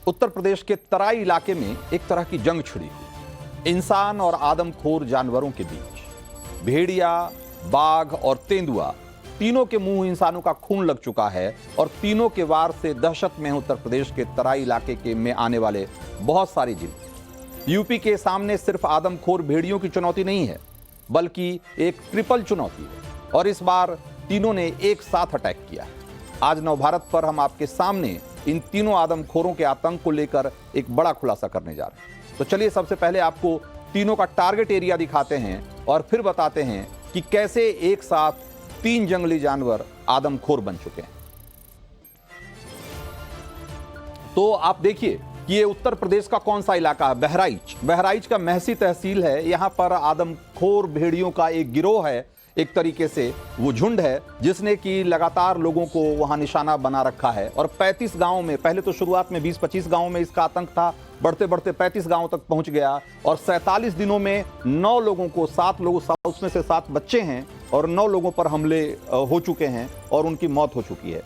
उत्तर प्रदेश के तराई इलाके में एक तरह की जंग छिड़ी हुई इंसान और आदमखोर जानवरों के बीच। भेड़िया, बाघ और तेंदुआ तीनों के मुंह इंसानों का खून लग चुका है और तीनों के वार से दहशत में उत्तर प्रदेश के तराई इलाके के में आने वाले बहुत सारे जिले। यूपी के सामने सिर्फ आदमखोर भेड़ियों की चुनौती नहीं है, बल्कि एक ट्रिपल चुनौती है और इस बार तीनों ने एक साथ अटैक किया है। आज नवभारत पर हम आपके सामने इन तीनों आदमखोरों के आतंक को लेकर एक बड़ा खुलासा करने जा रहे हैं। तो चलिए सबसे पहले आपको तीनों का टारगेट एरिया दिखाते हैं और फिर बताते हैं कि कैसे एक साथ तीन जंगली जानवर आदमखोर बन चुके हैं। तो आप देखिए कि ये उत्तर प्रदेश का कौन सा इलाका है। बहराइच का महसी तहसील है। यहां पर आदमखोर भेड़ियों का एक गिरोह है, एक तरीके से वो झुंड है जिसने कि लगातार लोगों को वहां निशाना बना रखा है और 35 गांवों में, पहले तो शुरुआत में 20-25 गांवों में इसका आतंक था, बढ़ते बढ़ते 35 गांवों तक पहुंच गया और 47 दिनों में 9 लोगों को, 7 लोगों, उसमें से 7 बच्चे हैं और 9 लोगों पर हमले हो चुके हैं और उनकी मौत हो चुकी है।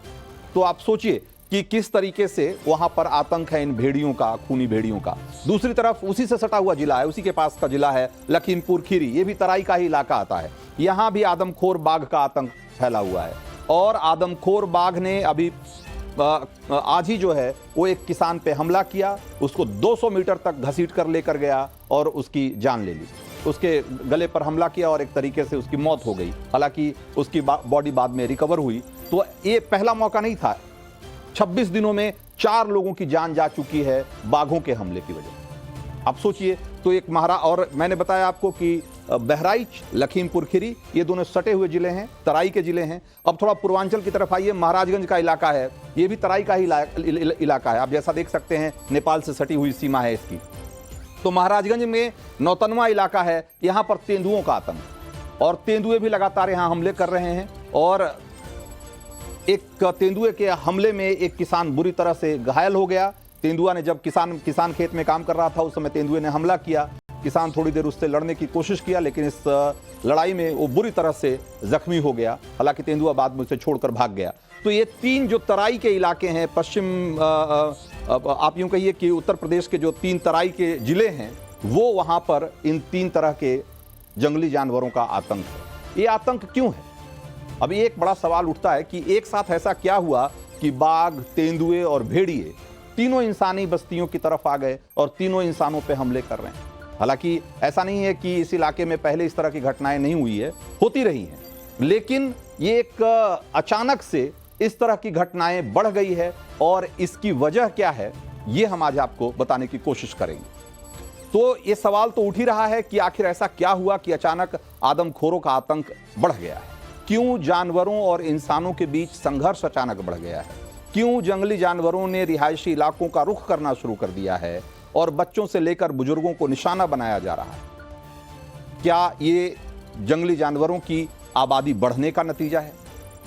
तो आप सोचिए कि किस तरीके से वहां पर आतंक है इन भेड़ियों का, खूनी भेड़ियों का। दूसरी तरफ उसी से सटा हुआ जिला है, उसी के पास का जिला है लखीमपुर खीरी। ये भी तराई का ही इलाका आता है। यहां भी आदमखोर बाघ का आतंक फैला हुआ है और आदमखोर बाघ ने अभी आज ही जो है वो एक किसान पे हमला किया, उसको 200 मीटर तक घसीट कर लेकर गया और उसकी जान ले ली। उसके गले पर हमला किया और एक तरीके से उसकी मौत हो गई। हालांकि उसकी बॉडी बाद में रिकवर हुई। तो ये पहला मौका नहीं था। 26 दिनों में 4 लोगों की जान जा चुकी है बाघों के हमले की वजह। आप सोचिए, तो एक और मैंने बताया आपको कि बहराइच, लखीमपुर खीरी, ये दोनों सटे हुए जिले हैं, तराई के जिले हैं। अब थोड़ा पूर्वांचल की तरफ आइए, महाराजगंज का इलाका है, ये भी तराई का ही इलाका है। आप जैसा देख सकते हैं नेपाल से सटी हुई सीमा है इसकी। तो महाराजगंज में नौतनवा इलाका है, यहां पर तेंदुओं का आतंक और तेंदुए भी लगातार यहां हमले कर रहे हैं और एक तेंदुए के हमले में एक किसान बुरी तरह से घायल हो गया। तेंदुआ ने, जब किसान खेत में काम कर रहा था, उस समय तेंदुए ने हमला किया। किसान थोड़ी देर उससे लड़ने की कोशिश किया, लेकिन इस लड़ाई में वो बुरी तरह से जख्मी हो गया। हालांकि तेंदुआ बाद में उसे छोड़कर भाग गया। तो ये 3 जो तराई के इलाके हैं, पश्चिम आप यूं कहिए कि उत्तर प्रदेश के जो 3 तराई के जिले हैं, वो वहां पर इन 3 तरह के जंगली जानवरों का आतंक है। ये आतंक क्यों है? अभी एक बड़ा सवाल उठता है कि एक साथ ऐसा क्या हुआ कि बाघ, तेंदुए और भेड़िए तीनों इंसानी बस्तियों की तरफ आ गए और तीनों इंसानों पे हमले कर रहे हैं। हालांकि ऐसा नहीं है कि इस इलाके में पहले इस तरह की घटनाएं नहीं हुई है, होती रही हैं, लेकिन ये एक अचानक से इस तरह की घटनाएं बढ़ गई है और इसकी वजह क्या है, ये हम आज आपको बताने की कोशिश करेंगे। तो ये सवाल तो उठ ही रहा है कि आखिर ऐसा क्या हुआ कि अचानक आदमखोरों का आतंक बढ़ गया है। क्यों जानवरों और इंसानों के बीच संघर्ष अचानक बढ़ गया है? क्यों जंगली जानवरों ने रिहायशी इलाकों का रुख करना शुरू कर दिया है और बच्चों से लेकर बुजुर्गों को निशाना बनाया जा रहा है? क्या ये जंगली जानवरों की आबादी बढ़ने का नतीजा है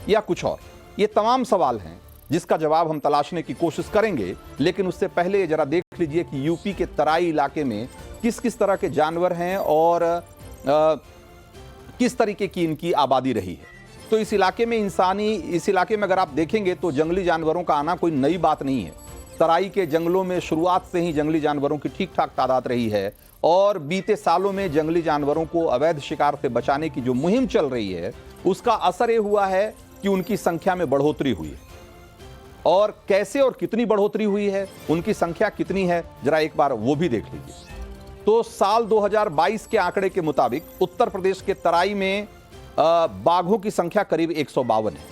या कुछ और? ये तमाम सवाल हैं जिसका जवाब हम तलाशने की कोशिश करेंगे, लेकिन उससे पहले जरा देख लीजिए कि यूपी के तराई इलाके में किस किस तरह के जानवर हैं और किस तरीके की इनकी आबादी रही है। तो इस इलाके में अगर आप देखेंगे तो जंगली जानवरों का आना कोई नई बात नहीं है। तराई के जंगलों में शुरुआत से ही जंगली जानवरों की ठीक ठाक तादाद रही है और बीते सालों में जंगली जानवरों को अवैध शिकार से बचाने की जो मुहिम चल रही है, उसका असर ये हुआ है कि उनकी संख्या में बढ़ोतरी हुई है। और कैसे और कितनी बढ़ोतरी हुई है, उनकी संख्या कितनी है, जरा एक बार वो भी देख लीजिए। तो साल 2022 के आंकड़े के मुताबिक उत्तर प्रदेश के तराई में बाघों की संख्या करीब 152 है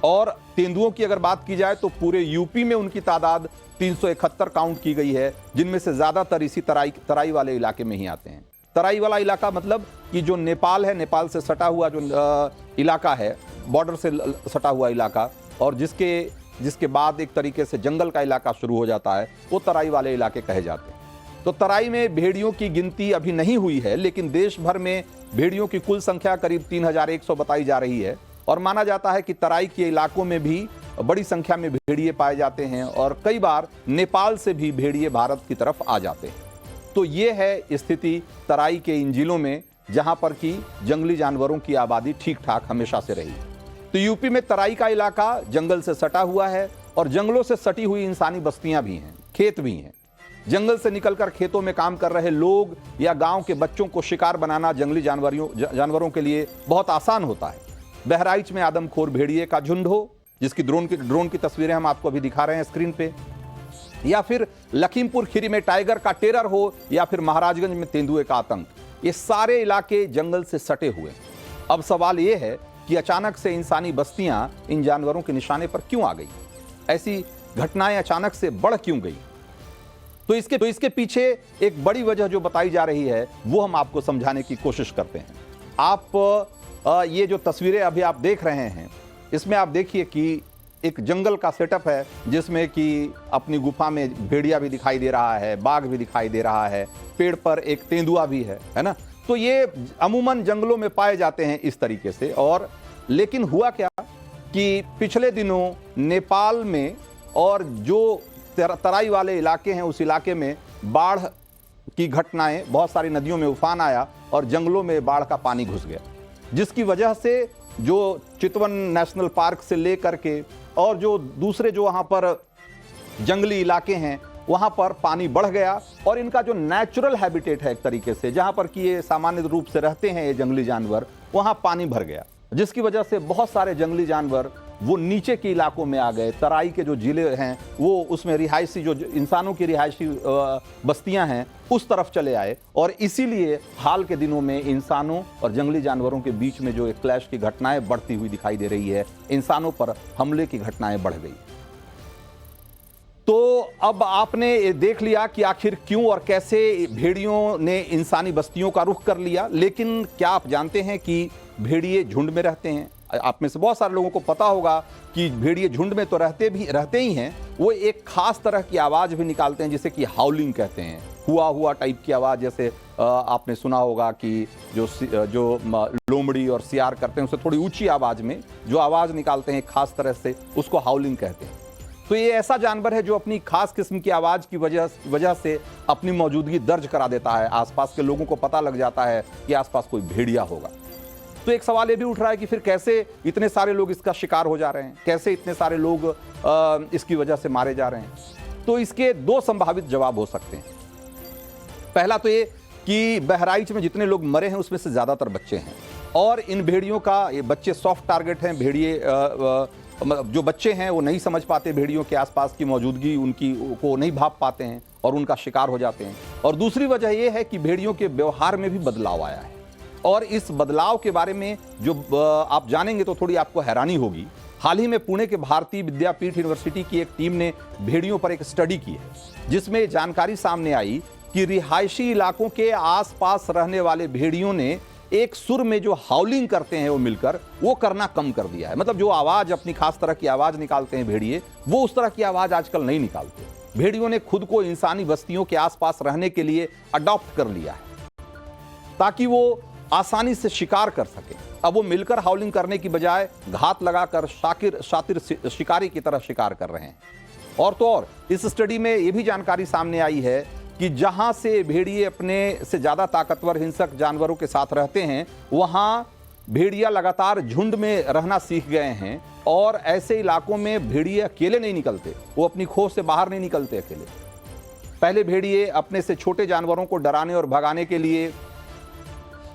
और तेंदुओं की अगर बात की जाए तो पूरे यूपी में उनकी तादाद 371 काउंट की गई है, जिनमें से ज्यादातर इसी तराई वाले इलाके में ही आते हैं। तराई वाला इलाका मतलब कि जो नेपाल है, नेपाल से सटा हुआ जो इलाका है, बॉर्डर से सटा हुआ इलाका, और जिसके बाद एक तरीके से जंगल का इलाका शुरू हो जाता है, वो तराई वाले इलाके कहे जाते हैं। तो तराई में भेड़ियों की गिनती अभी नहीं हुई है, लेकिन देश भर में भेड़ियों की कुल संख्या करीब 3100 बताई जा रही है और माना जाता है कि तराई के इलाकों में भी बड़ी संख्या में भेड़िए पाए जाते हैं और कई बार नेपाल से भी भेड़िए भारत की तरफ आ जाते हैं। तो ये है स्थिति तराई के इन जिलों में, जहां पर कि जंगली जानवरों की आबादी ठीक ठाक हमेशा से रही। तो यूपी में तराई का इलाका जंगल से सटा हुआ है और जंगलों से सटी हुई इंसानी बस्तियां भी हैं, खेत भी हैं। जंगल से निकलकर खेतों में काम कर रहे लोग या गांव के बच्चों को शिकार बनाना जंगली जानवरों के लिए बहुत आसान होता है। बहराइच में आदमखोर भेड़िए का झुंड हो, जिसकी ड्रोन की तस्वीरें हम आपको अभी दिखा रहे हैं स्क्रीन पे, या फिर लखीमपुर खीरी में टाइगर का टेरर हो, या फिर महाराजगंज में तेंदुए का आतंक, ये सारे इलाके जंगल से सटे हुए हैं। अब सवाल यह है कि अचानक से इंसानी बस्तियां इन जानवरों के निशाने पर क्यों आ गई? ऐसी घटनाएं अचानक से बढ़ क्यों गई? तो इसके पीछे एक बड़ी वजह जो बताई जा रही है वो हम आपको समझाने की कोशिश करते हैं। आप ये जो तस्वीरें अभी आप देख रहे हैं, इसमें आप देखिए कि एक जंगल का सेटअप है, जिसमें कि अपनी गुफा में भेड़िया भी दिखाई दे रहा है, बाघ भी दिखाई दे रहा है, पेड़ पर एक तेंदुआ भी है ना। तो ये अमूमन जंगलों में पाए जाते हैं इस तरीके से। और लेकिन हुआ क्या कि पिछले दिनों नेपाल में और जो तराई वाले इलाके हैं उस इलाके में बाढ़ की घटनाएं, बहुत सारी नदियों में उफान आया और जंगलों में बाढ़ का पानी घुस गया, जिसकी वजह से जो चितवन नेशनल पार्क से लेकर के और जो दूसरे जो वहां पर जंगली इलाके हैं वहां पर पानी बढ़ गया और इनका जो नेचुरल हैबिटेट है एक तरीके से, जहां पर कि ये सामान्य रूप से रहते हैं ये जंगली जानवर, वहां पानी भर गया, जिसकी वजह से बहुत सारे जंगली जानवर वो नीचे के इलाकों में आ गए। तराई के जो जिले हैं वो उसमें रिहायशी जो इंसानों की रिहायशी बस्तियां हैं उस तरफ चले आए, और इसीलिए हाल के दिनों में इंसानों और जंगली जानवरों के बीच में जो एक क्लैश की घटनाएं बढ़ती हुई दिखाई दे रही है, इंसानों पर हमले की घटनाएं बढ़ गई। तो अब आपने देख लिया कि आखिर क्यों और कैसे भेड़ियों ने इंसानी बस्तियों का रुख कर लिया। लेकिन क्या आप जानते हैं कि भेड़िए झुंड में रहते हैं? आप में से बहुत सारे लोगों को पता होगा कि भेड़िए झुंड में तो रहते ही हैं, वो एक खास तरह की आवाज भी निकालते हैं जिसे कि हाउलिंग कहते हैं, हुआ टाइप की आवाज। जैसे आपने सुना होगा कि जो लोमड़ी और सियार करते हैं उससे थोड़ी ऊंची आवाज में जो आवाज निकालते हैं खास तरह से, उसको हाउलिंग कहते हैं। तो ये ऐसा जानवर है जो अपनी खास किस्म की आवाज की वजह से अपनी मौजूदगी दर्ज करा देता है। आसपास के लोगों को पता लग जाता है कि आसपास कोई भेड़िया होगा। तो एक सवाल ये भी उठ रहा है कि फिर कैसे इतने सारे लोग इसका शिकार हो जा रहे हैं, कैसे इतने सारे लोग इसकी वजह से मारे जा रहे हैं? तो इसके दो संभावित जवाब हो सकते हैं। पहला तो ये कि बहराइच में जितने लोग मरे हैं उसमें से ज्यादातर बच्चे हैं, और इन भेड़ियों का ये बच्चे सॉफ्ट टारगेट हैं। भेड़िए जो बच्चे हैं वो नहीं समझ पाते भेड़ियों के आसपास की मौजूदगी, उनकी को नहीं भाप पाते हैं और उनका शिकार हो जाते हैं। और दूसरी वजह यह है कि भेड़ियों के व्यवहार में भी बदलाव आया है, और इस बदलाव के बारे में जो आप जानेंगे तो थोड़ी आपको हैरानी होगी। हाल ही में पुणे के भारतीय विद्यापीठ यूनिवर्सिटी की एक टीम ने भेड़ियों पर एक स्टडी की है, जिसमें जानकारी सामने आई कि रिहायशी इलाकों के आसपास रहने वाले भेड़ियों ने एक सुर में जो हाउलिंग करते हैं वो मिलकर वो करना कम कर दिया है। मतलब जो आवाज, अपनी खास तरह की आवाज निकालते हैं भेड़िए, वो उस तरह की आवाज आजकल नहीं निकालते। भेड़ियों ने खुद को इंसानी बस्तियों के आसपास रहने के लिए अडॉप्ट कर लिया है ताकि वो आसानी से शिकार कर सके। अब वो मिलकर हाउलिंग करने की बजाय घात लगाकर शातिर शिकारी की तरह शिकार कर रहे हैं। और तो और इस स्टडी में यह भी जानकारी सामने आई है कि जहां से भेड़िए अपने से ज्यादा ताकतवर हिंसक जानवरों के साथ रहते हैं, वहां भेड़िया लगातार झुंड में रहना सीख गए हैं, और ऐसे इलाकों में भेड़िए अकेले नहीं निकलते, वो अपनी खोज से बाहर नहीं निकलते अकेले। पहले भेड़िए अपने से छोटे जानवरों को डराने और भगाने के लिए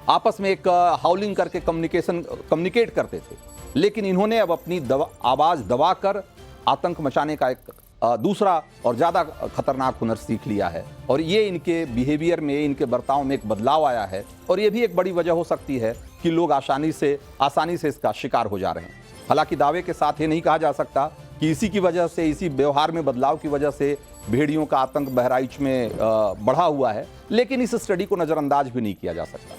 आपस में एक हाउलिंग करके कम्युनिकेट करते थे, लेकिन इन्होंने अब अपनी आवाज दबाकर आतंक मचाने का एक दूसरा और ज़्यादा खतरनाक हुनर सीख लिया है। और ये इनके बिहेवियर में, इनके बर्ताव में एक बदलाव आया है, और ये भी एक बड़ी वजह हो सकती है कि लोग आसानी से इसका शिकार हो जा रहे हैं। हालांकि दावे के साथ ये नहीं कहा जा सकता कि इसी की वजह से, इसी व्यवहार में बदलाव की वजह से भेड़ियों का आतंक बहराइच में बढ़ा हुआ है, लेकिन इस स्टडी को नज़रअंदाज भी नहीं किया जा सकता।